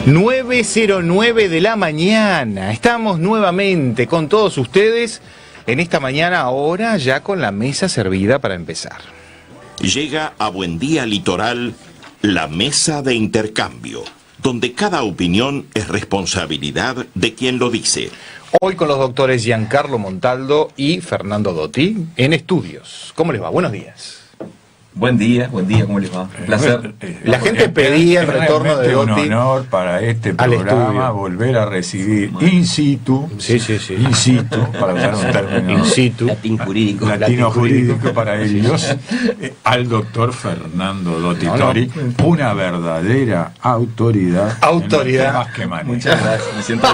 9:09 de la mañana. Estamos nuevamente con todos ustedes en esta mañana, ahora ya con la mesa servida para empezar. Llega a Buen Día Litoral la mesa de intercambio, donde cada opinión es responsabilidad de quien lo dice. Hoy con los doctores Giancarlo Montaldo y Fernando Dotti en estudios. ¿Cómo les va? Buenos días. Buen día, ¿cómo les va? Un placer. La gente pedía el retorno de Dotti. Es un honor para este programa volver a recibir in situ, in situ, para usar un término in situ, latino jurídico para ellos, al doctor Fernando Dotti Tori, una verdadera autoridad. En los temas que maneja. Muchas gracias. Me siento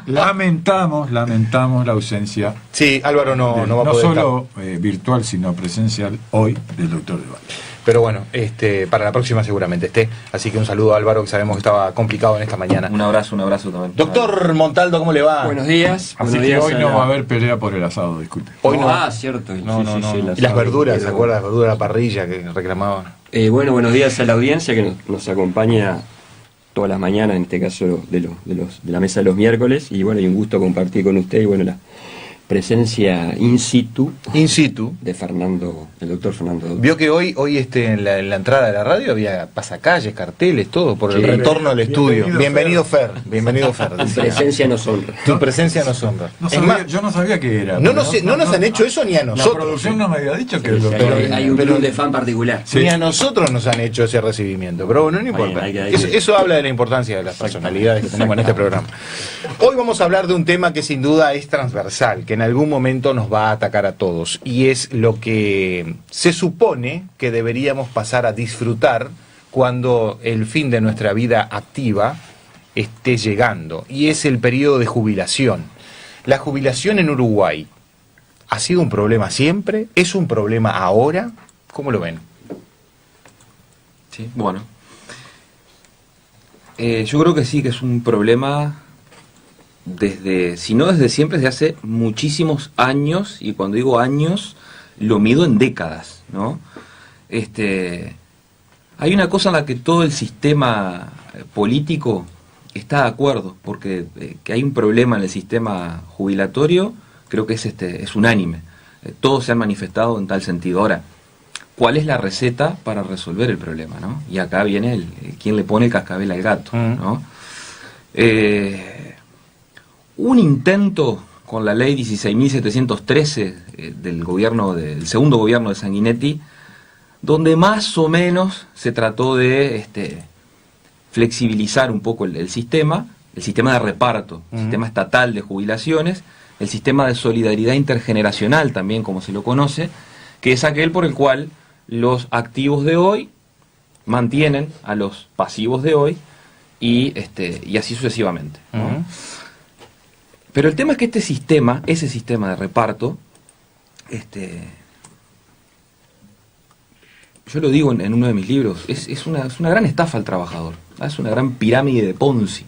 lamentamos la ausencia. Sí, Álvaro no va a poder solo virtual, sino presencial hoy del doctor. Pero bueno, para la próxima seguramente esté. Así que un saludo a Álvaro, que sabemos que estaba complicado en esta mañana. Un abrazo también. Doctor Montaldo, ¿cómo le va? Buenos días. Así que hoy no va a haber pelea por el asado, disculpe. Hoy no. Ah, cierto. No. Y las verduras, ¿se acuerda? Las verduras de la parrilla que reclamaban. Bueno, buenos días a la audiencia que nos acompaña todas las mañanas, en este caso de la mesa de los miércoles. Y bueno, y un gusto compartir con usted y bueno, la presencia in situ de Fernando, el doctor Fernando Dotti. Vio que hoy en la entrada de la radio había pasacalles, carteles, todo por el retorno al estudio. Bienvenido Fer. Tu presencia nos honra. Tu presencia nos honra. Yo no sabía qué era. No nos han hecho eso ni a nosotros. La producción no me había dicho que el doctor... Hay un club de fan particular. Ni a nosotros nos han hecho ese recibimiento, pero bueno, no importa. Eso habla de la importancia de las personalidades que tenemos en este programa. Hoy vamos a hablar de un tema que sin duda es transversal, que en algún momento nos va a atacar a todos, y es lo que se supone que deberíamos pasar a disfrutar cuando el fin de nuestra vida activa esté llegando, y es el periodo de jubilación. La jubilación en Uruguay ¿ha sido un problema siempre? ¿Es un problema ahora? ¿Cómo lo ven? Sí, bueno. Yo creo que sí, que es un problema si no desde siempre, desde hace muchísimos años, y cuando digo años, lo mido en décadas, ¿no? Hay una cosa en la que todo el sistema político está de acuerdo, porque que hay un problema en el sistema jubilatorio, creo que es unánime. Todos se han manifestado en tal sentido. Ahora, ¿cuál es la receta para resolver el problema, ¿no? Y acá viene quien le pone el cascabel al gato, ¿no? Un intento con la ley 16.713 del segundo gobierno de Sanguinetti, donde más o menos se trató de flexibilizar un poco el sistema de reparto, el sistema estatal de jubilaciones, el sistema de solidaridad intergeneracional también, como se lo conoce, que es aquel por el cual los activos de hoy mantienen a los pasivos de hoy y así sucesivamente, ¿no? Pero el tema es que ese sistema de reparto, yo lo digo en uno de mis libros, es una gran estafa al trabajador, ¿no? Es una gran pirámide de Ponzi.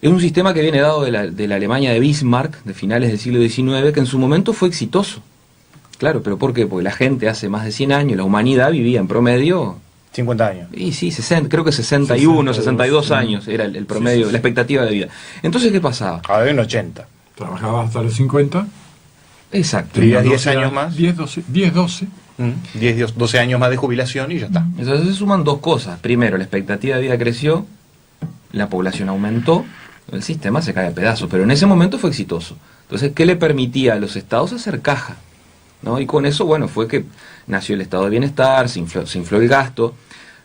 Es un sistema que viene dado de la Alemania de Bismarck, de finales del siglo XIX, que en su momento fue exitoso. Claro, pero ¿por qué? Porque la gente hace más de 100 años, la humanidad vivía en promedio... 50 años. Y sí, creo que 62 años era el promedio, la expectativa de vida. Entonces, ¿qué pasaba? Ahora en 80. Trabajaba hasta los 50. Exacto. Tenías 10 años más. 10, 12. 12 años más de jubilación y ya está. Entonces se suman dos cosas. Primero, la expectativa de vida creció, la población aumentó, el sistema se cae a pedazos, pero en ese momento fue exitoso. Entonces, ¿qué le permitía a los estados hacer caja? ¿No? Y con eso, bueno, fue que nació el estado de bienestar, se infló el gasto.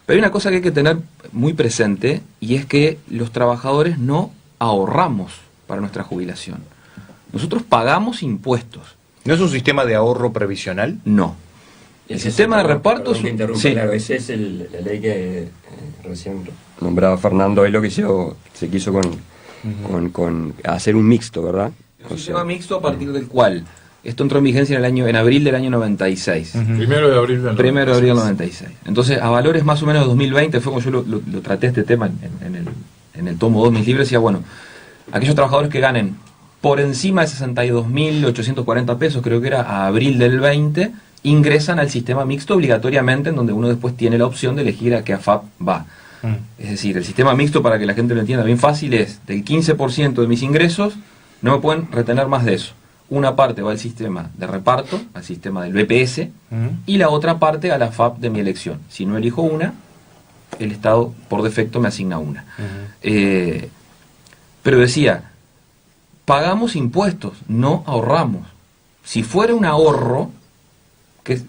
Pero hay una cosa que hay que tener muy presente, y es que los trabajadores no ahorramos para nuestra jubilación. Nosotros pagamos impuestos. ¿No es un sistema de ahorro previsional? No. El sistema de reparto es sí. Claro, esa es la ley que recién nombraba Fernando, es lo que se quiso con hacer un mixto, ¿verdad? Es un sistema mixto a partir del cual esto entró en vigencia en abril del año 96. Primero de abril del 96. Entonces, a valores más o menos de 2020, fue como yo lo traté este tema en el tomo 2 de mis libros, decía, bueno, aquellos trabajadores que ganen por encima de 62.840 pesos, creo que era a abril del 20, ingresan al sistema mixto obligatoriamente, en donde uno después tiene la opción de elegir a qué AFAP va. Es decir, el sistema mixto, para que la gente lo entienda bien fácil, es del 15% de mis ingresos, no me pueden retener más de eso. Una parte va al sistema de reparto, al sistema del BPS, y la otra parte a la FAP de mi elección. Si no elijo una, el Estado por defecto me asigna una. Pero decía, pagamos impuestos, no ahorramos. Si fuera un ahorro, que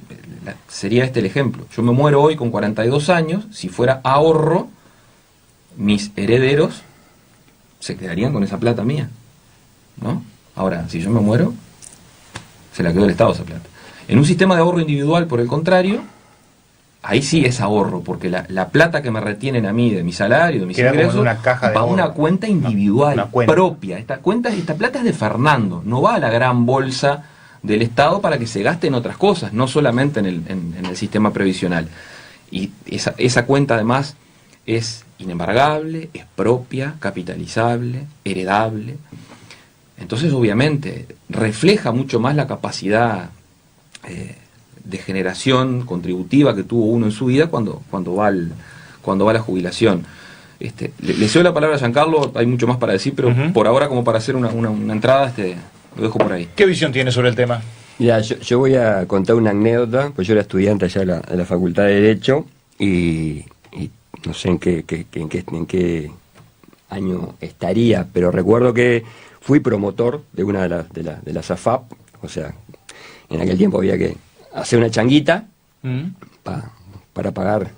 sería este el ejemplo. Yo me muero hoy con 42 años, si fuera ahorro, mis herederos se quedarían con esa plata mía, ¿no? Ahora, si yo me muero, se la quedó el Estado esa plata. En un sistema de ahorro individual, por el contrario, ahí sí es ahorro, porque la plata que me retienen a mí de mi salario, de mis ingresos, va a una cuenta individual, una cuenta propia. Esta plata es de Fernando, no va a la gran bolsa del Estado para que se gaste en otras cosas, no solamente en el sistema previsional. Y esa cuenta además es inembargable, es propia, capitalizable, heredable. Entonces obviamente refleja mucho más la capacidad de generación contributiva que tuvo uno en su vida cuando va a la jubilación. Le cedo la palabra a Giancarlo, hay mucho más para decir, pero por ahora, como para hacer una entrada, lo dejo por ahí. ¿Qué visión tiene sobre el tema? Mira, yo voy a contar una anécdota, pues yo era estudiante allá de la Facultad de Derecho y no sé en qué año estaría, pero recuerdo que fui promotor de una de las AFAP, o sea, en aquel tiempo había que hacer una changuita para pagar,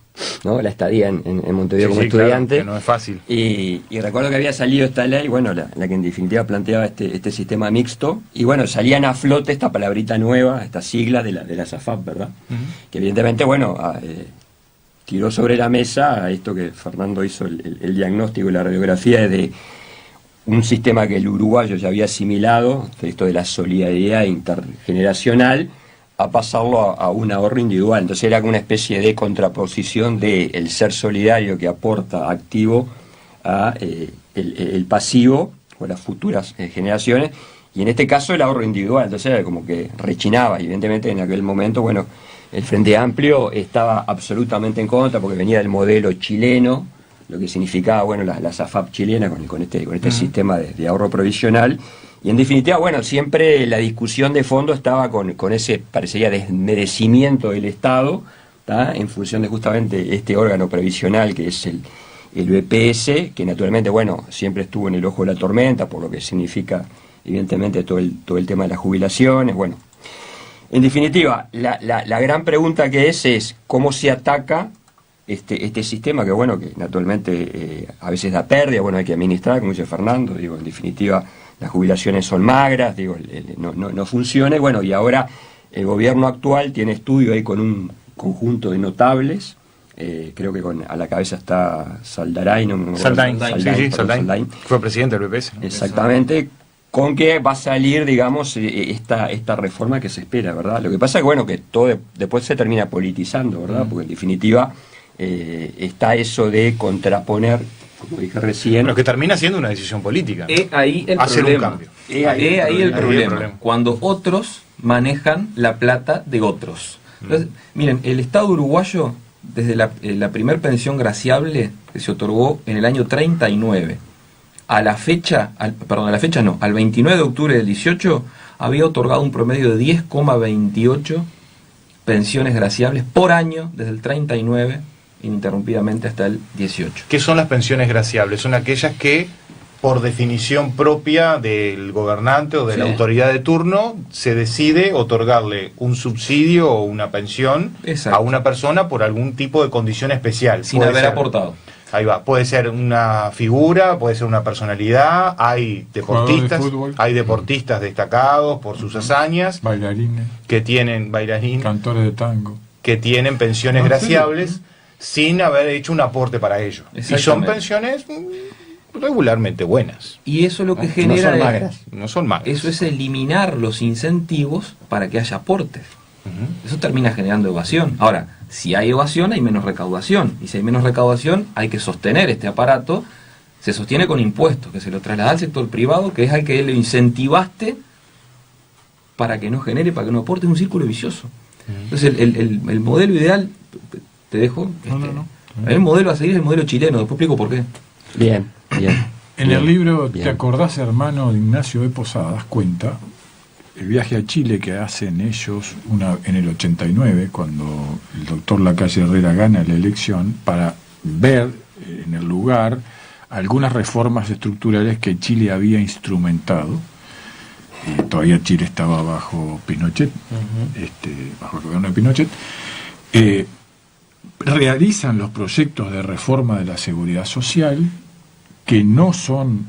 ¿no?, la estadía en Montevideo como estudiante. Claro, que no es fácil. Y recuerdo que había salido esta ley, bueno, la que en definitiva planteaba este sistema mixto, y bueno, salían a flote esta palabrita nueva, esta sigla de las AFAP, ¿verdad? Que evidentemente, bueno, tiró sobre la mesa a esto que Fernando hizo el diagnóstico y la radiografía de un sistema que el uruguayo ya había asimilado, esto de la solidaridad intergeneracional, a pasarlo a un ahorro individual. Entonces era como una especie de contraposición del ser solidario que aporta activo a el pasivo o las futuras generaciones, y en este caso el ahorro individual. Entonces era como que rechinaba, y evidentemente en aquel momento, bueno, el Frente Amplio estaba absolutamente en contra porque venía del modelo chileno, lo que significaba, bueno, las AFAP chilenas con este sistema de ahorro provisional. Y en definitiva, bueno, siempre la discusión de fondo estaba con ese, parecería, desmerecimiento del Estado, ¿tá?, en función de justamente este órgano previsional que es el BPS, que naturalmente, bueno, siempre estuvo en el ojo de la tormenta, por lo que significa, evidentemente, todo el tema de las jubilaciones. Bueno, en definitiva, la gran pregunta que es cómo se ataca este sistema que, bueno, que naturalmente a veces da pérdida, bueno, hay que administrar, como dice Fernando, digo, en definitiva, las jubilaciones son magras, digo, no funciona, y bueno, y ahora el gobierno actual tiene estudio ahí con un conjunto de notables, creo que a la cabeza está Saldaray, Saldain, fue presidente del BPS, ¿no? Exactamente, con que va a salir, digamos, esta reforma que se espera, ¿verdad? Lo que pasa es que, bueno, que todo después se termina politizando, ¿verdad? Porque en definitiva está eso de contraponer, como dije recién. Lo que termina siendo una decisión política, ¿no? Ahí el hacer problema. Un cambio. Ahí el problema. Cuando otros manejan la plata de otros. Entonces, miren, el Estado uruguayo, desde la primer pensión graciable que se otorgó en el año 39, al 29 de octubre del 18, había otorgado un promedio de 10,28 pensiones graciables por año desde el 39 ininterrumpidamente hasta el 18. ¿Qué son las pensiones graciables? Son aquellas que, por definición propia del gobernante o de la autoridad de turno, se decide otorgarle un subsidio o una pensión a una persona por algún tipo de condición especial. Sin haber aportado. Ahí va, puede ser una figura, puede ser una personalidad, hay deportistas destacados por sus hazañas, bailarines, cantores de tango, que tienen pensiones graciables sin haber hecho un aporte para ello. Y son pensiones regularmente buenas. Y eso lo que genera no son magras. Eso es eliminar los incentivos para que haya aportes. Eso termina generando evasión. Ahora, si hay evasión, hay menos recaudación. Y si hay menos recaudación, hay que sostener este aparato. Se sostiene con impuestos, que se lo traslada al sector privado, que es al que lo incentivaste para que no genere, para que no aporte. Es un círculo vicioso. Entonces, el modelo ideal, te dejo, El modelo a seguir es el modelo chileno, después explico por qué. Bien. En el libro, ¿te acordás, hermano, de Ignacio de Posadas? Cuenta el viaje a Chile que hacen ellos en el 89, cuando el doctor Lacalle Herrera gana la elección, para ver en el lugar algunas reformas estructurales que Chile había instrumentado. Todavía Chile estaba bajo Pinochet, bajo el gobierno de Pinochet. Realizan los proyectos de reforma de la seguridad social que no son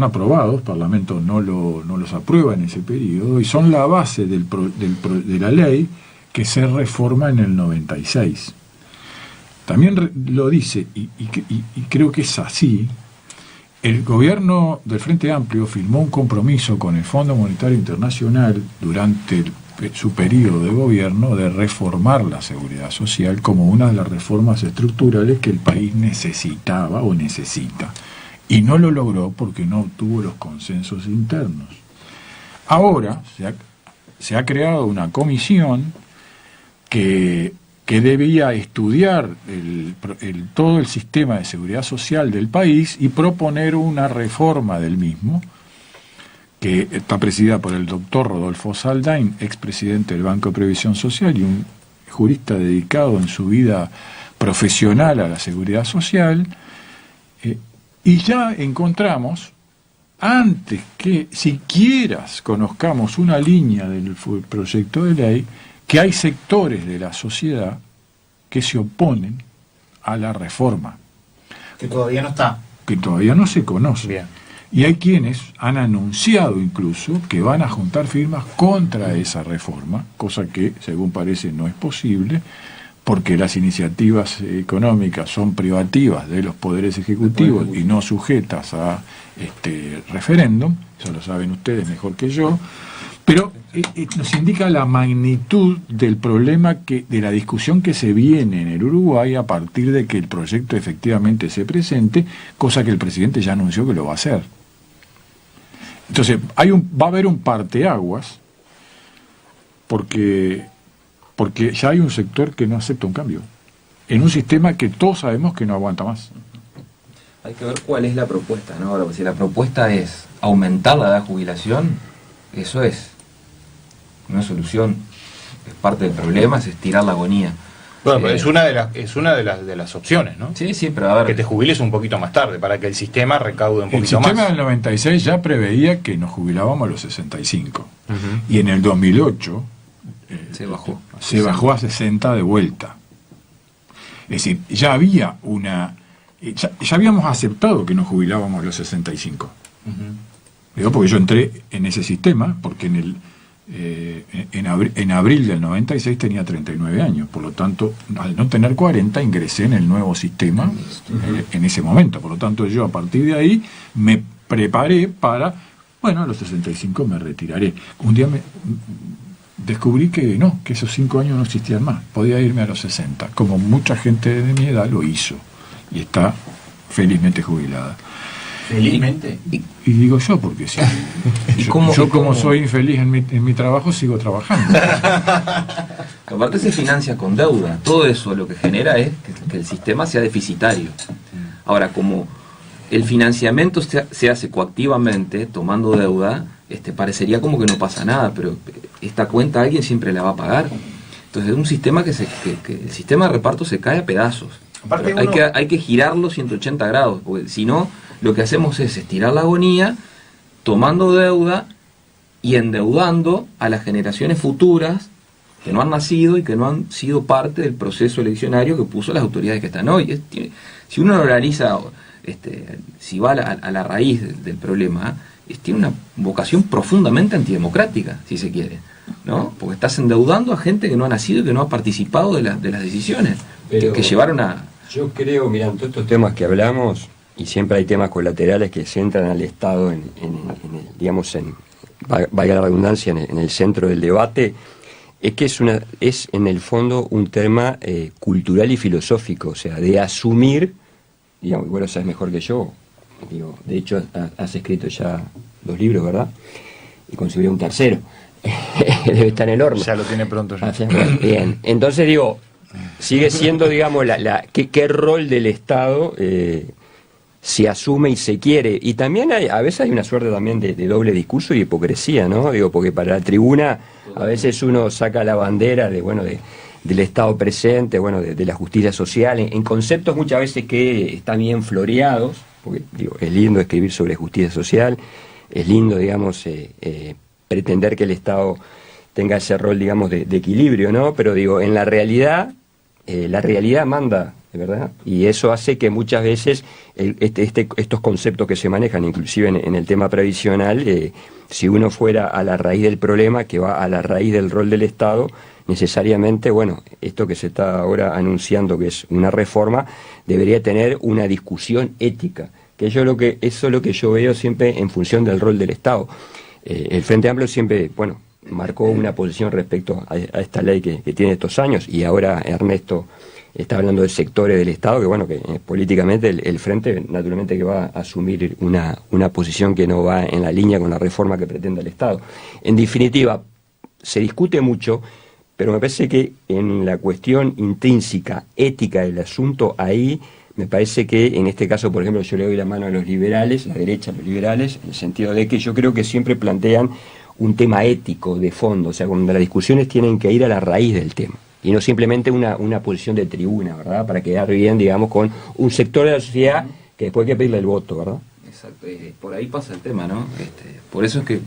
aprobados, el Parlamento no los aprueba en ese periodo, y son la base de la ley que se reforma en el 96. También lo dice, y creo que es así, el gobierno del Frente Amplio firmó un compromiso con el Fondo Monetario Internacional durante su periodo de gobierno de reformar la seguridad social como una de las reformas estructurales que el país necesitaba o necesita. Y no lo logró porque no obtuvo los consensos internos. Ahora se ha creado una comisión que debía estudiar todo el sistema de seguridad social del país y proponer una reforma del mismo, que está presidida por el doctor Rodolfo Saldain, expresidente del Banco de Previsión Social y un jurista dedicado en su vida profesional a la seguridad social, y ya encontramos, antes que siquiera conozcamos una línea del proyecto de ley, que hay sectores de la sociedad que se oponen a la reforma. Que todavía no está. Que todavía no se conoce. Bien. Y hay quienes han anunciado incluso que van a juntar firmas contra esa reforma, cosa que, según parece, no es posible, porque las iniciativas económicas son privativas de los poderes ejecutivos y no sujetas a referéndum, eso lo saben ustedes mejor que yo, pero nos indica la magnitud del problema, de la discusión que se viene en el Uruguay a partir de que el proyecto efectivamente se presente, cosa que el presidente ya anunció que lo va a hacer. Entonces, va a haber un parteaguas, porque ya hay un sector que no acepta un cambio, en un sistema que todos sabemos que no aguanta más. Hay que ver cuál es la propuesta, ¿no? Ahora, si la propuesta es aumentar la edad de jubilación, eso es una solución, es parte del problema, es estirar la agonía. Bueno, pero es una de las opciones, ¿no? Sí, pero a ver, que te jubiles un poquito más tarde, para que el sistema recaude un poquito más. El sistema del 96 ya preveía que nos jubilábamos a los 65. Y en el 2008 se bajó a 60 de vuelta. Es decir, ya había ya habíamos aceptado que nos jubilábamos a los 65. Digo, porque yo entré en ese sistema, porque en abril del 96 tenía 39 años, por lo tanto, al no tener 40, ingresé en el nuevo sistema en ese momento. Por lo tanto, yo a partir de ahí me preparé para, a los 65 me retiraré. Un día descubrí que esos 5 años no existían más, podía irme a los 60, como mucha gente de mi edad lo hizo, y está felizmente jubilada. Felizmente. Y digo yo, porque sí. Yo como soy infeliz en mi trabajo, sigo trabajando. Aparte se financia con deuda. Todo eso lo que genera es que el sistema sea deficitario. Ahora, como el financiamiento se hace coactivamente, tomando deuda, parecería como que no pasa nada, pero esta cuenta alguien siempre la va a pagar. Entonces es un sistema que el sistema de reparto se cae a pedazos. Hay que girarlo 180 grados, porque si no, lo que hacemos es estirar la agonía, tomando deuda y endeudando a las generaciones futuras que no han nacido y que no han sido parte del proceso eleccionario que puso las autoridades que están hoy. Si uno lo analiza, si va a la raíz del problema, tiene una vocación profundamente antidemocrática, si se quiere, ¿no? Porque estás endeudando a gente que no ha nacido y que no ha participado de las decisiones que llevaron a... Yo creo, mirá, en todos estos temas que hablamos, y siempre hay temas colaterales que centran al Estado valga la redundancia, en el centro del debate, es que es en el fondo un tema cultural y filosófico, o sea, de asumir, digamos, igual lo sabes mejor que yo, de hecho has escrito ya 2 libros, ¿verdad? Y concebiré un tercero, debe estar en el horno. Ya lo tiene pronto. Bien, entonces sigue siendo, digamos, qué rol del Estado se asume y se quiere. Y también a veces hay una suerte también de doble discurso y hipocresía, ¿no? Digo, porque para la tribuna a veces uno saca la bandera del Estado presente, de la justicia social, en conceptos muchas veces que están bien floreados, porque digo, es lindo escribir sobre justicia social, es lindo, digamos, pretender que el Estado tenga ese rol, digamos, de equilibrio, ¿no? Pero digo, en la realidad manda, ¿verdad? Y eso hace que muchas veces estos conceptos que se manejan, inclusive en el tema previsional, si uno fuera a la raíz del problema, que va a la raíz del rol del Estado, necesariamente, esto que se está ahora anunciando, que es una reforma, debería tener una discusión ética, que eso es lo que yo veo siempre en función del rol del Estado. El Frente Amplio siempre, marcó una posición respecto a esta ley que tiene estos años, y ahora Ernesto está hablando de sectores del Estado, que políticamente el Frente naturalmente que va a asumir una posición que no va en la línea con la reforma que pretende el Estado. En definitiva, se discute mucho, pero me parece que en la cuestión intrínseca, ética del asunto, ahí me parece que en este caso, por ejemplo, yo le doy la mano a los liberales, la derecha a los liberales, en el sentido de que yo creo que siempre plantean un tema ético de fondo, o sea, cuando las discusiones tienen que ir a la raíz del tema, y no simplemente una posición de tribuna, ¿verdad?, para quedar bien, digamos, con un sector de la sociedad que después hay que pedirle el voto, ¿verdad? Exacto, por ahí pasa el tema, ¿no? Por eso es que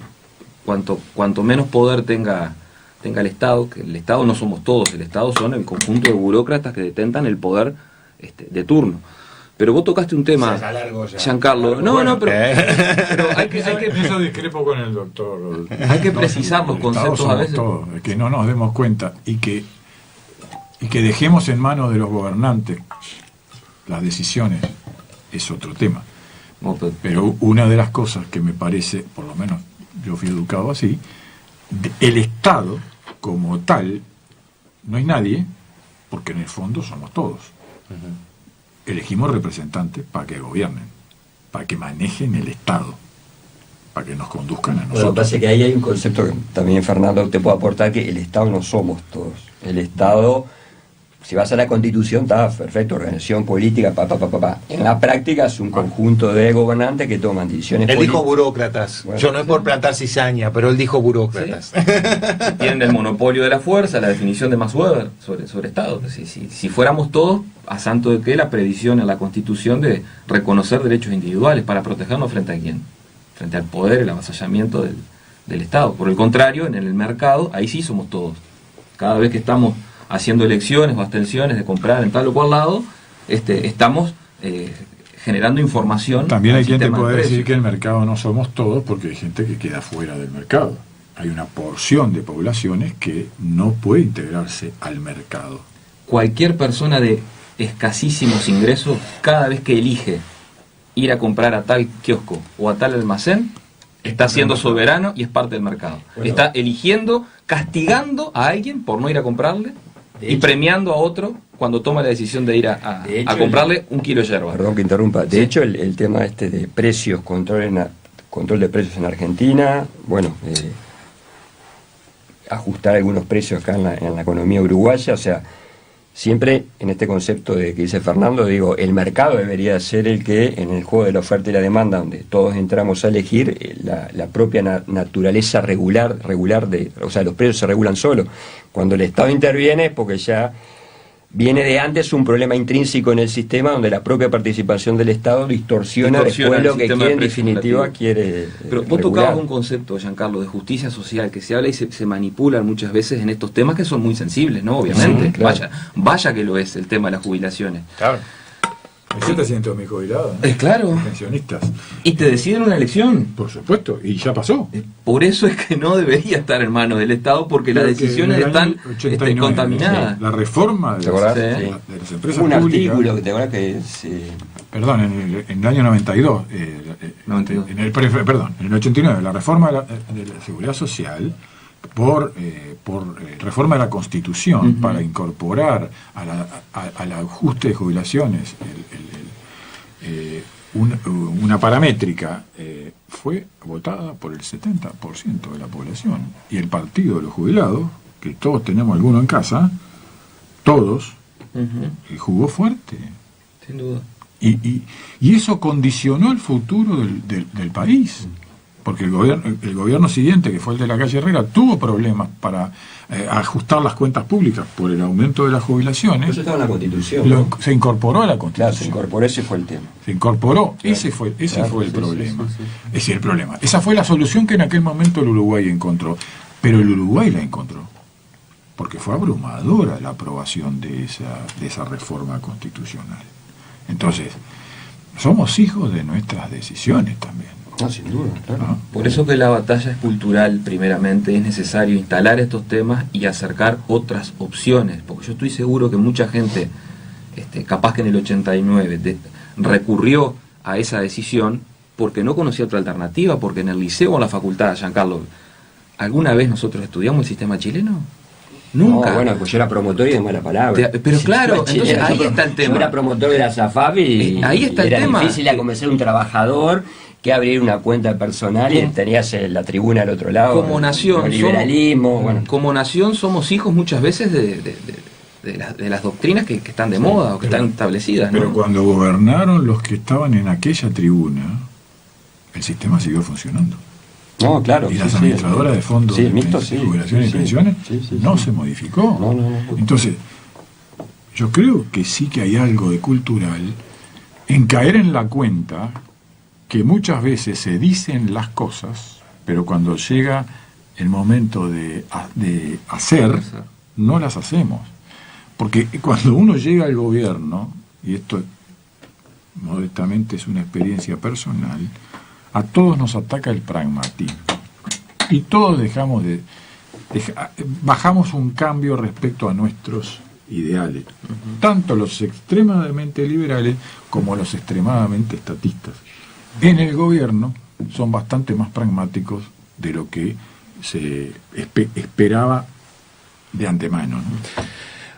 cuanto menos poder tenga el Estado, que el Estado no somos todos, el Estado son el conjunto de burócratas que detentan el poder de turno. Pero vos tocaste un tema, Giancarlo. Pero hay que eso discrepo con el doctor. Hay que precisar los conceptos a veces. Todos, que no nos demos cuenta y que dejemos en manos de los gobernantes las decisiones es otro tema. Pero una de las cosas que me parece, por lo menos yo fui educado así, el Estado como tal no es nadie, porque en el fondo somos todos. Elegimos representantes para que gobiernen, para que manejen el Estado, para que nos conduzcan a nosotros. Lo que pasa es que ahí hay un concepto que también Fernando te puede aportar, que el Estado no somos todos. El Estado, si vas a la Constitución, está perfecto, organización política, En la práctica es un conjunto de gobernantes que toman decisiones políticas. Él dijo burócratas. Yo no es por plantar cizaña, pero él dijo burócratas. Sí. Tienen el monopolio de la fuerza, la definición de Max Weber sobre Estado. Si fuéramos todos, a santo de que la previsión en la Constitución de reconocer derechos individuales para protegernos frente a quién, frente al poder, el avasallamiento del Estado. Por el contrario, en el mercado, ahí sí somos todos. Cada vez que estamos haciendo elecciones o abstenciones de comprar en tal o cual lado, estamos generando información. También hay quien te puede decir que el mercado no somos todos, porque hay gente que queda fuera del mercado. Hay una porción de poblaciones que no puede integrarse al mercado. Cualquier persona de escasísimos ingresos, cada vez que elige ir a comprar a tal kiosco o a tal almacén, está siendo soberano y es parte del mercado. Está eligiendo, castigando a alguien por no ir a comprarle y premiando a otro cuando toma la decisión de ir a comprarle un kilo de yerba. Perdón que interrumpa. De hecho, el tema de precios, control de precios en Argentina, ajustar algunos precios acá en la economía uruguaya, o sea, siempre en este concepto que dice Fernando, digo, el mercado debería ser el que, en el juego de la oferta y la demanda, donde todos entramos a elegir, la propia naturaleza regular o sea, los precios se regulan solos. Cuando el Estado interviene es porque ya viene de antes un problema intrínseco en el sistema, donde la propia participación del Estado distorsiona después lo que quiere, en definitiva quiere. Pero vos tocabas un concepto, Giancarlo, de justicia social, que se habla y se manipulan muchas veces en estos temas que son muy sensibles, ¿no? Obviamente. Sí, claro. Vaya que lo es el tema de las jubilaciones. Claro. Hay 700.000 jubilados, ¿no? Claro. Pensionistas. Y te deciden una elección. Por supuesto, y ya pasó. Por eso es que no debería estar en manos del Estado, porque las decisiones están contaminadas. La reforma de las empresas un públicas. Artículo que te acuerdas que Perdón, en el año 92, en el 89, la reforma de la Seguridad Social, por reforma de la Constitución, para incorporar al ajuste de jubilaciones una paramétrica, fue votada por el 70% de la población. Y el Partido de los Jubilados, que todos tenemos alguno en casa, todos jugó fuerte. Sin duda. Y eso condicionó el futuro del país. Porque el gobierno siguiente, que fue el de la calle Herrera, tuvo problemas para ajustar las cuentas públicas por el aumento de las jubilaciones. Eso estaba en la Constitución. Se incorporó a la Constitución. Claro, se incorporó, ese fue el tema. Se incorporó, claro, ese fue el problema. Ese es el problema. Esa fue la solución que en aquel momento el Uruguay encontró. Pero el Uruguay la encontró. Porque fue abrumadora la aprobación de esa reforma constitucional. Entonces, somos hijos de nuestras decisiones también. No, sin duda, claro. Por eso que la batalla es cultural, primeramente, es necesario instalar estos temas y acercar otras opciones, porque yo estoy seguro que mucha gente, capaz que en el 89, recurrió a esa decisión porque no conocía otra alternativa, porque en el liceo o en la facultad, Giancarlo, ¿alguna vez nosotros estudiamos el sistema chileno? Nunca. No, bueno, pues yo era promotor y de mala palabra. Pero claro, entonces ahí está el tema. Yo era promotor de la SAFAP y ahí está el tema. Era difícil convencer a un trabajador que abrir una cuenta personal y tenías la tribuna al otro lado. Como nación, el liberalismo, como nación somos hijos muchas veces de las doctrinas que están de moda o que están establecidas. Pero cuando gobernaron los que estaban en aquella tribuna, el sistema siguió funcionando. No, claro. Y las administradoras de fondos de jubilación y pensiones no se modificó. No. Entonces, yo creo que sí que hay algo de cultural en caer en la cuenta que muchas veces se dicen las cosas, pero cuando llega el momento de hacer, no las hacemos. Porque cuando uno llega al gobierno, y esto modestamente es una experiencia personal, a todos nos ataca el pragmatismo. Y todos bajamos un cambio respecto a nuestros ideales. Tanto los extremadamente liberales como los extremadamente estatistas. En el gobierno son bastante más pragmáticos de lo que se esperaba de antemano, ¿no?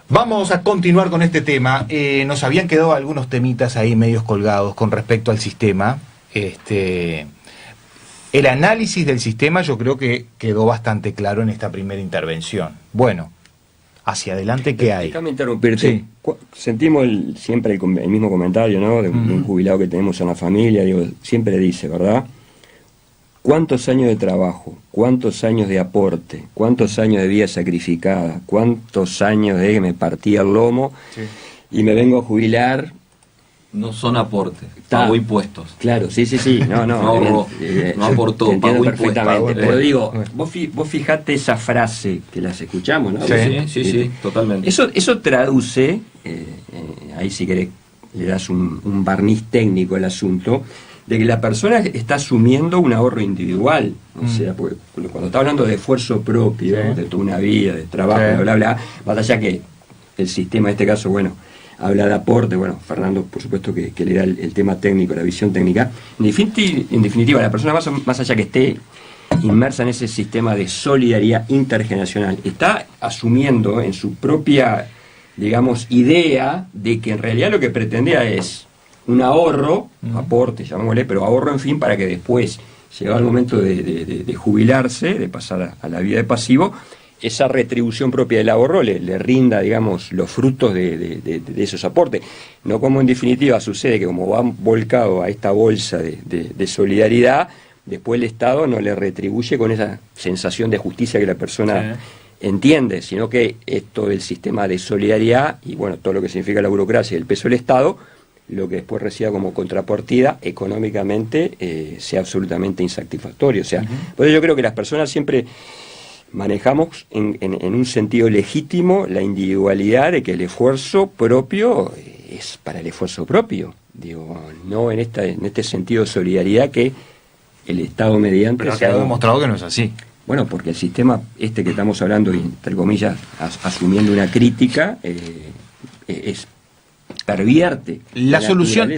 Vamos a continuar con este tema. Nos habían quedado algunos temitas ahí medios colgados con respecto al sistema. El análisis del sistema yo creo que quedó bastante claro en esta primera intervención. Bueno, hacia adelante, ¿qué hay? Déjame interrumpirte. Sí. Sentimos siempre el mismo comentario, ¿no? De un jubilado que tenemos en la familia, siempre dice, ¿verdad? ¿Cuántos años de trabajo? ¿Cuántos años de aporte? ¿Cuántos años de vida sacrificada? ¿Cuántos años de que me partía el lomo? Sí. Y me vengo a jubilar. No son aportes, pagó impuestos. Claro, sí. No aportó, pagó perfectamente. Pero digo, vos fijate esa frase que las escuchamos, ¿no? Sí, totalmente. Eso traduce, ahí si querés le das un barniz técnico al asunto, de que la persona está asumiendo un ahorro individual. O sea, porque cuando está hablando de esfuerzo propio, de toda una vida, de trabajo, bla, más allá que el sistema, en este caso, habla de aporte, Fernando, por supuesto, que le da el tema técnico, la visión técnica. En definitiva, la persona más allá que esté inmersa en ese sistema de solidaridad intergeneracional, está asumiendo en su propia, idea de que en realidad lo que pretendía es un ahorro, aporte, llamémosle, pero ahorro, en fin, para que después, llegado el momento de jubilarse, de pasar a la vida de pasivo, esa retribución propia del ahorro le rinda, los frutos de esos aportes. No como en definitiva sucede que como van volcado a esta bolsa de solidaridad, después el Estado no le retribuye con esa sensación de justicia que la persona entiende, sino que esto del sistema de solidaridad y todo lo que significa la burocracia y el peso del Estado, lo que después reciba como contrapartida económicamente sea absolutamente insatisfactorio. O sea, por eso yo creo que las personas siempre manejamos en un sentido legítimo la individualidad de que el esfuerzo propio es para el esfuerzo propio. No en este sentido de solidaridad que el Estado mediante... Pero se ha demostrado que no es así. Bueno, porque el sistema que estamos hablando, entre comillas, asumiendo una crítica, es pervierte la solución.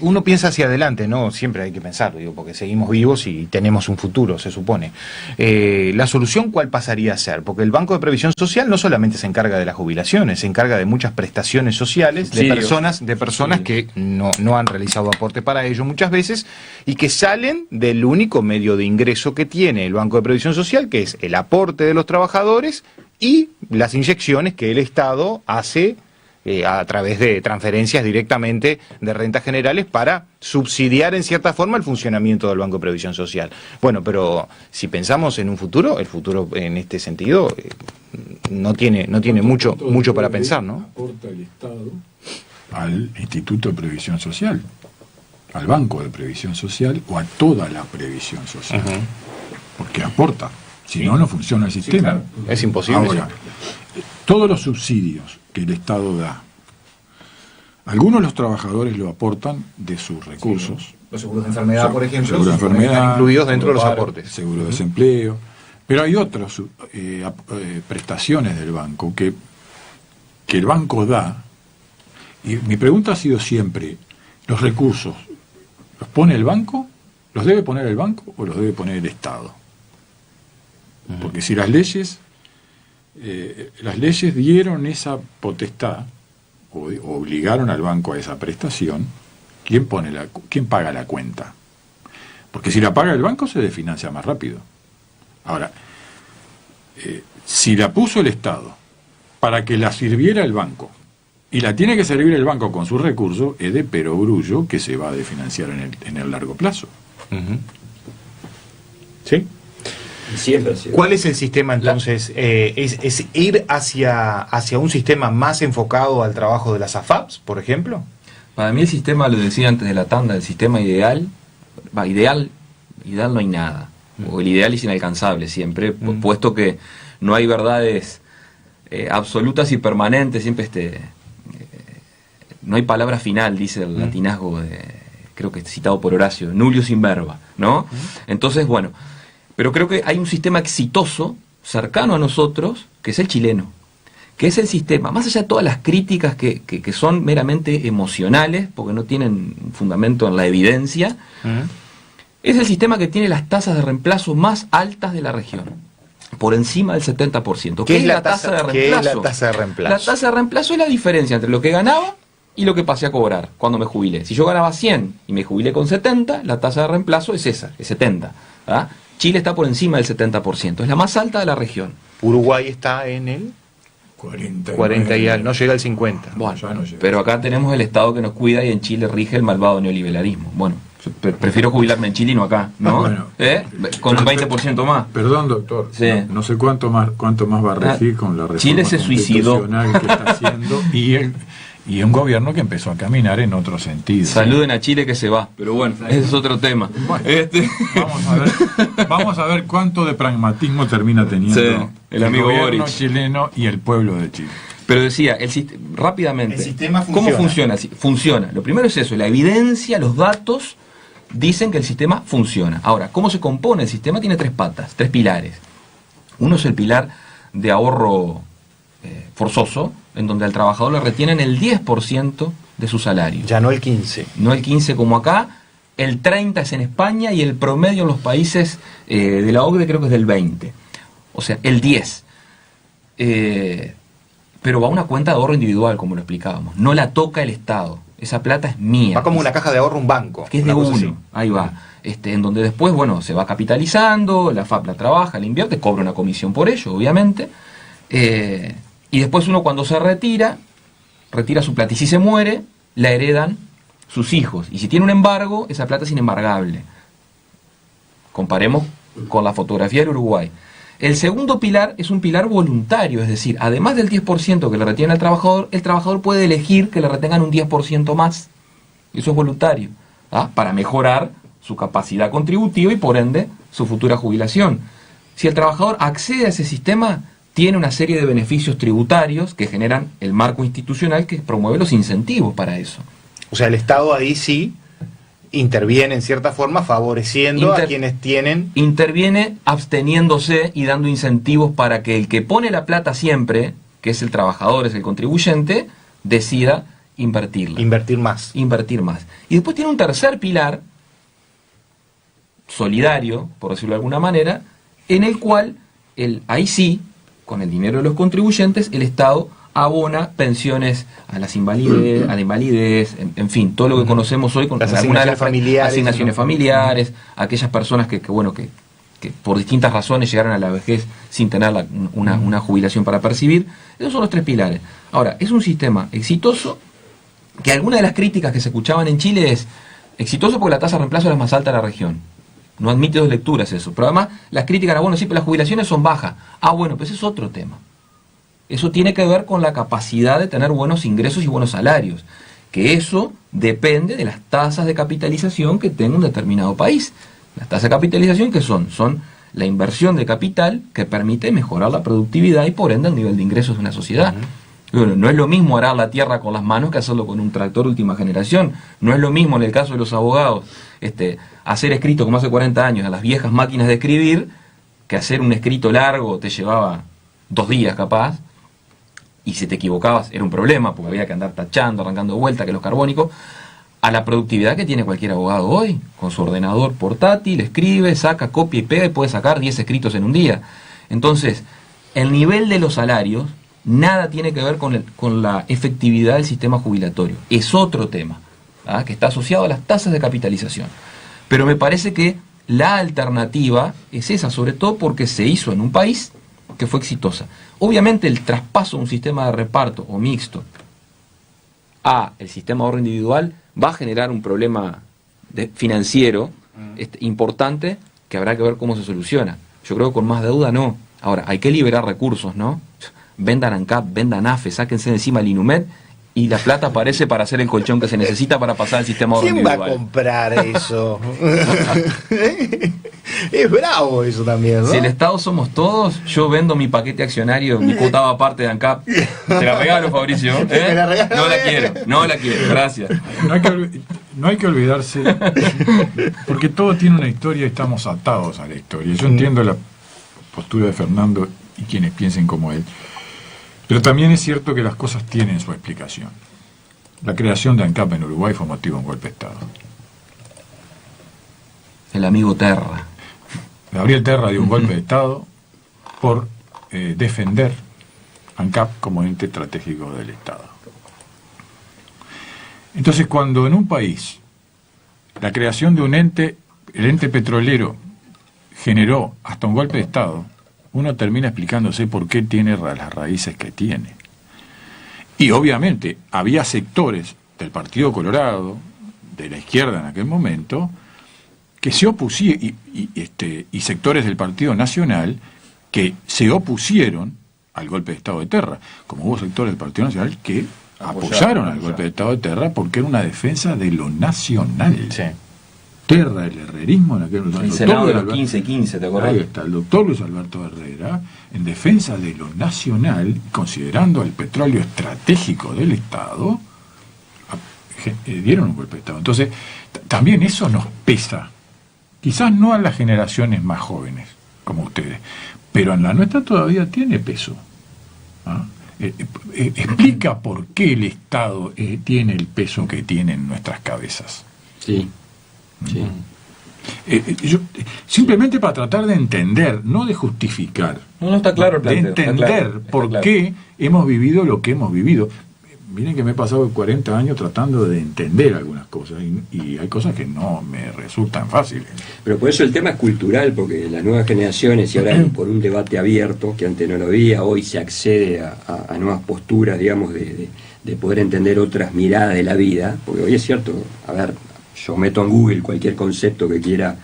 Uno piensa hacia adelante, no siempre hay que pensarlo, porque seguimos vivos y tenemos un futuro, se supone. La solución, ¿cuál pasaría a ser? Porque el Banco de Previsión Social no solamente se encarga de las jubilaciones, se encarga de muchas prestaciones sociales de personas que no han realizado aporte para ello muchas veces y que salen del único medio de ingreso que tiene el Banco de Previsión Social, que es el aporte de los trabajadores y las inyecciones que el Estado hace a través de transferencias directamente de rentas generales para subsidiar en cierta forma el funcionamiento del Banco de Previsión Social. Bueno, pero si pensamos en un futuro, el futuro en este sentido no tiene mucho para pensar, ¿no? Aporta el Estado al Instituto de Previsión Social, al Banco de Previsión Social o a toda la previsión social. Porque aporta, si no, no funciona el sistema. Sí, claro. Es imposible. Ahora, todos los subsidios que el Estado da, algunos los trabajadores lo aportan de sus recursos. Sí, los seguros de enfermedad, por ejemplo, seguro de enfermedad, están incluidos dentro de los aportes. Seguro de desempleo. Pero hay otras prestaciones del banco que el banco da. Y mi pregunta ha sido siempre, ¿los recursos los pone el banco? ¿Los debe poner el banco o los debe poner el Estado? Porque si las leyes dieron esa potestad o obligaron al banco a esa prestación, ¿quién paga la cuenta? Porque si la paga el banco se desfinancia más rápido. Ahora, si la puso el Estado para que la sirviera el banco y la tiene que servir el banco con sus recursos, es de perogrullo que se va a desfinanciar en el largo plazo. ¿Sí? Siempre, sí. ¿Cuál es el sistema entonces? ¿Es ir hacia un sistema más enfocado al trabajo de las AFAPs, por ejemplo? Para mí el sistema, lo decía antes de la tanda, el sistema ideal no hay nada. O el ideal es inalcanzable siempre, puesto que no hay verdades absolutas y permanentes, siempre no hay palabra final, dice el latinazgo, creo que citado por Horacio, nullius in verba, ¿no? Entonces, bueno, pero creo que hay un sistema exitoso, cercano a nosotros, que es el chileno, que es el sistema, más allá de todas las críticas que son meramente emocionales, porque no tienen fundamento en la evidencia, es el sistema que tiene las tasas de reemplazo más altas de la región, por encima del 70%. ¿Qué es la tasa de reemplazo? ¿Qué es la tasa de reemplazo? La tasa de reemplazo es la diferencia entre lo que ganaba y lo que pasé a cobrar cuando me jubilé. Si yo ganaba 100 y me jubilé con 70, la tasa de reemplazo es esa, es 70. ¿Ah? Chile está por encima del 70%, es la más alta de la región. Uruguay está en el 40 y no llega al 50. Bueno, no llega. Pero acá tenemos el Estado que nos cuida y en Chile rige el malvado neoliberalismo. Bueno, prefiero jubilarme en Chile y no acá, ¿no? Bueno, con un 20% más. Perdón, doctor. Sí. No sé cuánto más va a regir con la reforma Chile se suicidó que está haciendo y un gobierno que empezó a caminar en otro sentido. Saluden a Chile que se va, pero bueno, ese es otro tema. Bueno, vamos a ver cuánto de pragmatismo termina teniendo el amigo gobierno Boric chileno y el pueblo de Chile. Pero decía, rápidamente, el sistema funciona. ¿Cómo funciona? Funciona. Lo primero es eso, la evidencia, los datos dicen que el sistema funciona. Ahora, ¿cómo se compone? El sistema tiene 3 patas, 3 pilares. Uno es el pilar de ahorro forzoso, en donde al trabajador le retienen el 10% de su salario. Ya no el 15%. No el 15% como acá, el 30% es en España y el promedio en los países de la OCDE creo que es del 20%. O sea, el 10%. Pero va a una cuenta de ahorro individual, como lo explicábamos. No la toca el Estado. Esa plata es mía. Va como una caja de ahorro, un banco. Que es de uno. Ahí va. En donde después, bueno, se va capitalizando, la FAP la trabaja, la invierte, cobra una comisión por ello, obviamente. Y después uno cuando se retira su plata. Y si se muere, la heredan sus hijos. Y si tiene un embargo, esa plata es inembargable. Comparemos con la fotografía del Uruguay. El segundo pilar es un pilar voluntario, es decir, además del 10% que le retiene al trabajador, el trabajador puede elegir que le retengan un 10% más. Eso es voluntario, para mejorar su capacidad contributiva y por ende su futura jubilación. Si el trabajador accede a ese sistema, tiene una serie de beneficios tributarios que generan el marco institucional que promueve los incentivos para eso. O sea, el Estado ahí sí interviene en cierta forma favoreciendo a quienes tienen... Interviene absteniéndose y dando incentivos para que el que pone la plata siempre, que es el trabajador, es el contribuyente, decida invertirla. Invertir más. Invertir más. Y después tiene un tercer pilar, solidario, por decirlo de alguna manera, en el cual, ahí sí, con el dinero de los contribuyentes, el Estado abona pensiones a las invalidez, a la invalidez, en fin, todo lo que conocemos hoy con las asignaciones familiares, asignaciones familiares, aquellas personas que que por distintas razones llegaron a la vejez sin tener una jubilación para percibir. Esos son los 3 pilares. Ahora, es un sistema exitoso, que alguna de las críticas que se escuchaban en Chile es exitoso porque la tasa de reemplazo es la más alta de la región. No admite 2 lecturas eso. Pero además las críticas eran, bueno, sí, pero las jubilaciones son bajas. Bueno, pues es otro tema. Eso tiene que ver con la capacidad de tener buenos ingresos y buenos salarios. Que eso depende de las tasas de capitalización que tenga un determinado país. Las tasas de capitalización, ¿qué son? Son la inversión de capital que permite mejorar la productividad y por ende el nivel de ingresos de una sociedad. Bueno, no es lo mismo arar la tierra con las manos que hacerlo con un tractor última generación. No es lo mismo en el caso de los abogados hacer escrito como hace 40 años a las viejas máquinas de escribir, que hacer un escrito largo te llevaba 2 días capaz, y si te equivocabas era un problema porque había que andar tachando, arrancando de vuelta, que los carbónicos, a la productividad que tiene cualquier abogado hoy. Con su ordenador portátil, escribe, saca, copia y pega y puede sacar 10 escritos en un día. Entonces, el nivel de los salarios nada tiene que ver con la efectividad del sistema jubilatorio. Es otro tema, que está asociado a las tasas de capitalización. Pero me parece que la alternativa es esa, sobre todo porque se hizo en un país que fue exitosa. Obviamente el traspaso de un sistema de reparto o mixto a el sistema de ahorro individual va a generar un problema financiero importante que habrá que ver cómo se soluciona. Yo creo que con más deuda no. Ahora, hay que liberar recursos, ¿no? Vendan ANCAP, vendan AFE, sáquense de encima el INUMED y la plata aparece para hacer el colchón que se necesita para pasar al sistema de ahorro individual. ¿Quién va a comprar eso? Es bravo eso también, ¿no? Si el Estado somos todos, yo vendo mi paquete accionario, mi cuota parte de ANCAP. Te la regalo, Fabricio. No la quiero, gracias. No hay que olvidarse, porque todo tiene una historia y estamos atados a la historia. Yo entiendo la postura de Fernando y quienes piensen como él. Pero también es cierto que las cosas tienen su explicación. La creación de ANCAP en Uruguay fue motivo de un golpe de Estado. El amigo Terra. Gabriel Terra dio un golpe de Estado por defender ANCAP como ente estratégico del Estado. Entonces, cuando en un país la creación de un ente, el ente petrolero, generó hasta un golpe de Estado, uno termina explicándose por qué tiene las raíces que tiene. Y obviamente había sectores del Partido Colorado, de la izquierda en aquel momento, que se opusieron, y sectores del Partido Nacional que se opusieron al golpe de Estado de Terra, como hubo sectores del Partido Nacional que apoyaron al golpe de Estado de Terra porque era una defensa de lo nacional. Sí. Terra, el herrerismo en aquel momento. El Senado de los 15-15, ¿te acordás? Ahí está, el doctor Luis Alberto Herrera, en defensa de lo nacional, considerando el petróleo estratégico del Estado, dieron un golpe de Estado. Entonces, también eso nos pesa. Quizás no a las generaciones más jóvenes, como ustedes, pero en la nuestra todavía tiene peso. Explica por qué el Estado tiene el peso que tiene en nuestras cabezas. Sí. Sí. Simplemente para tratar de entender, no de justificar. No está claro el planteo, de entender por qué hemos vivido lo que hemos vivido. Miren que me he pasado 40 años tratando de entender algunas cosas y hay cosas que no me resultan fáciles. Pero por eso el tema es cultural, porque las nuevas generaciones, y ahora por un debate abierto, que antes no lo había, hoy se accede a nuevas posturas, digamos, de poder entender otras miradas de la vida, porque hoy es cierto, a ver, yo meto en Google cualquier concepto que quiera,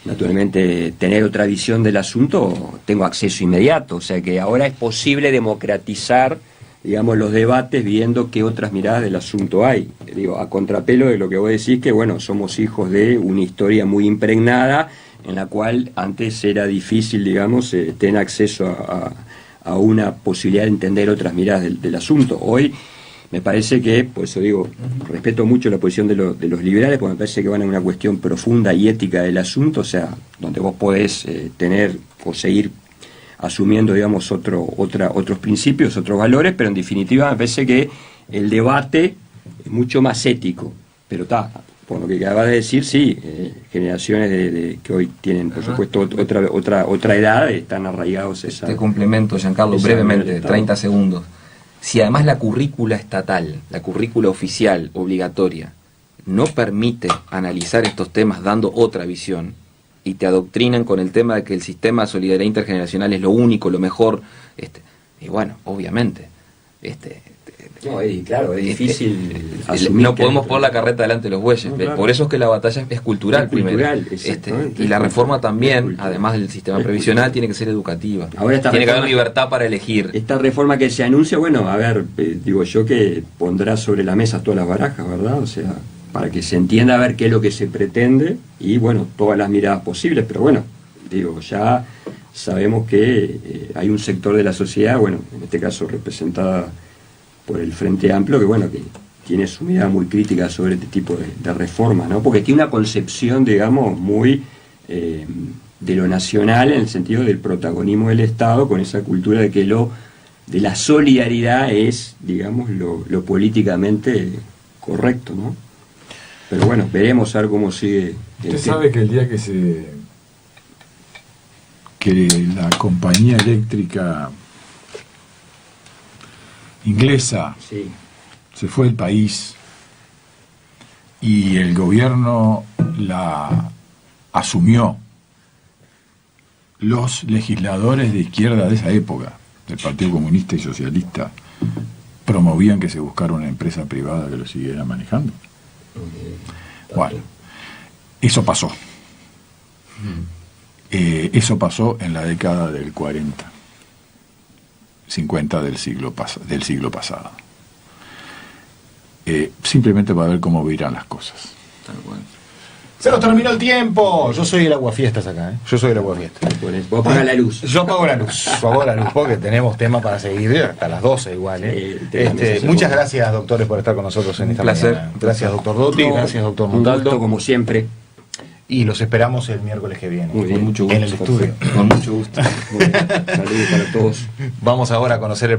naturalmente, tener otra visión del asunto, tengo acceso inmediato, o sea que ahora es posible democratizar, digamos, los debates viendo qué otras miradas del asunto hay. Digo, a contrapelo de lo que vos decís, que bueno, somos hijos de una historia muy impregnada, en la cual antes era difícil, digamos, tener acceso a una posibilidad de entender otras miradas del asunto. Hoy me parece que, por eso digo, respeto mucho la posición de los liberales, porque me parece que van a una cuestión profunda y ética del asunto, o sea, donde vos podés tener o seguir asumiendo, digamos, otros principios, otros valores, pero en definitiva me parece que el debate es mucho más ético. Pero está, por lo que acabas de decir, sí, generaciones que hoy tienen, por supuesto, otra edad, están arraigados esa... Te complemento, Giancarlo, brevemente, 30 segundos. Si además la currícula estatal, la currícula oficial, obligatoria, no permite analizar estos temas dando otra visión, y te adoctrinan con el tema de que el sistema de solidaridad intergeneracional es lo único, lo mejor, y bueno, obviamente, no, claro, es difícil no podemos poner la carreta delante de los bueyes. No, claro. Por eso es que la batalla es cultural, primero. Y la reforma también, además del sistema previsional, tiene que ser educativa. Ahora tiene que haber libertad para elegir. Esta reforma que se anuncia, bueno, a ver, digo yo que pondrá sobre la mesa todas las barajas, ¿verdad? O sea, para que se entienda a ver qué es lo que se pretende y, bueno, todas las miradas posibles, pero bueno, digo, ya sabemos que hay un sector de la sociedad, bueno, en este caso representada por el Frente Amplio, que bueno, que tiene su mirada muy crítica sobre este tipo de reformas, ¿no? Porque tiene una concepción, digamos, muy de lo nacional, en el sentido del protagonismo del Estado, con esa cultura de que de la solidaridad es, digamos, lo políticamente correcto, ¿no? Pero bueno, veremos a ver cómo sigue. Usted sabe que el día que la compañía eléctrica inglesa se fue del país y el gobierno la asumió, los legisladores de izquierda de esa época, del Partido Comunista y Socialista, promovían que se buscara una empresa privada que lo siguiera manejando. Bueno, eso pasó. Eso pasó en la década del 40. 50 del siglo pasado. Simplemente para ver cómo irán las cosas. Se nos terminó el tiempo. Yo soy el aguafiestas acá, ¿eh? Yo soy el aguafiestas. Vos apagás la luz. Yo apago la luz. Apago la luz porque tenemos tema para seguir hasta las 12 igual, ¿eh? Muchas gracias, doctores, por estar con nosotros en esta mañana. Gracias, doctor Dotti. Gracias, doctor Montaldo. Un gusto, como siempre. Y los esperamos el miércoles que viene. Muy bien, mucho gusto. En el estudio. Con mucho gusto. Saludos para todos. Vamos ahora a conocer el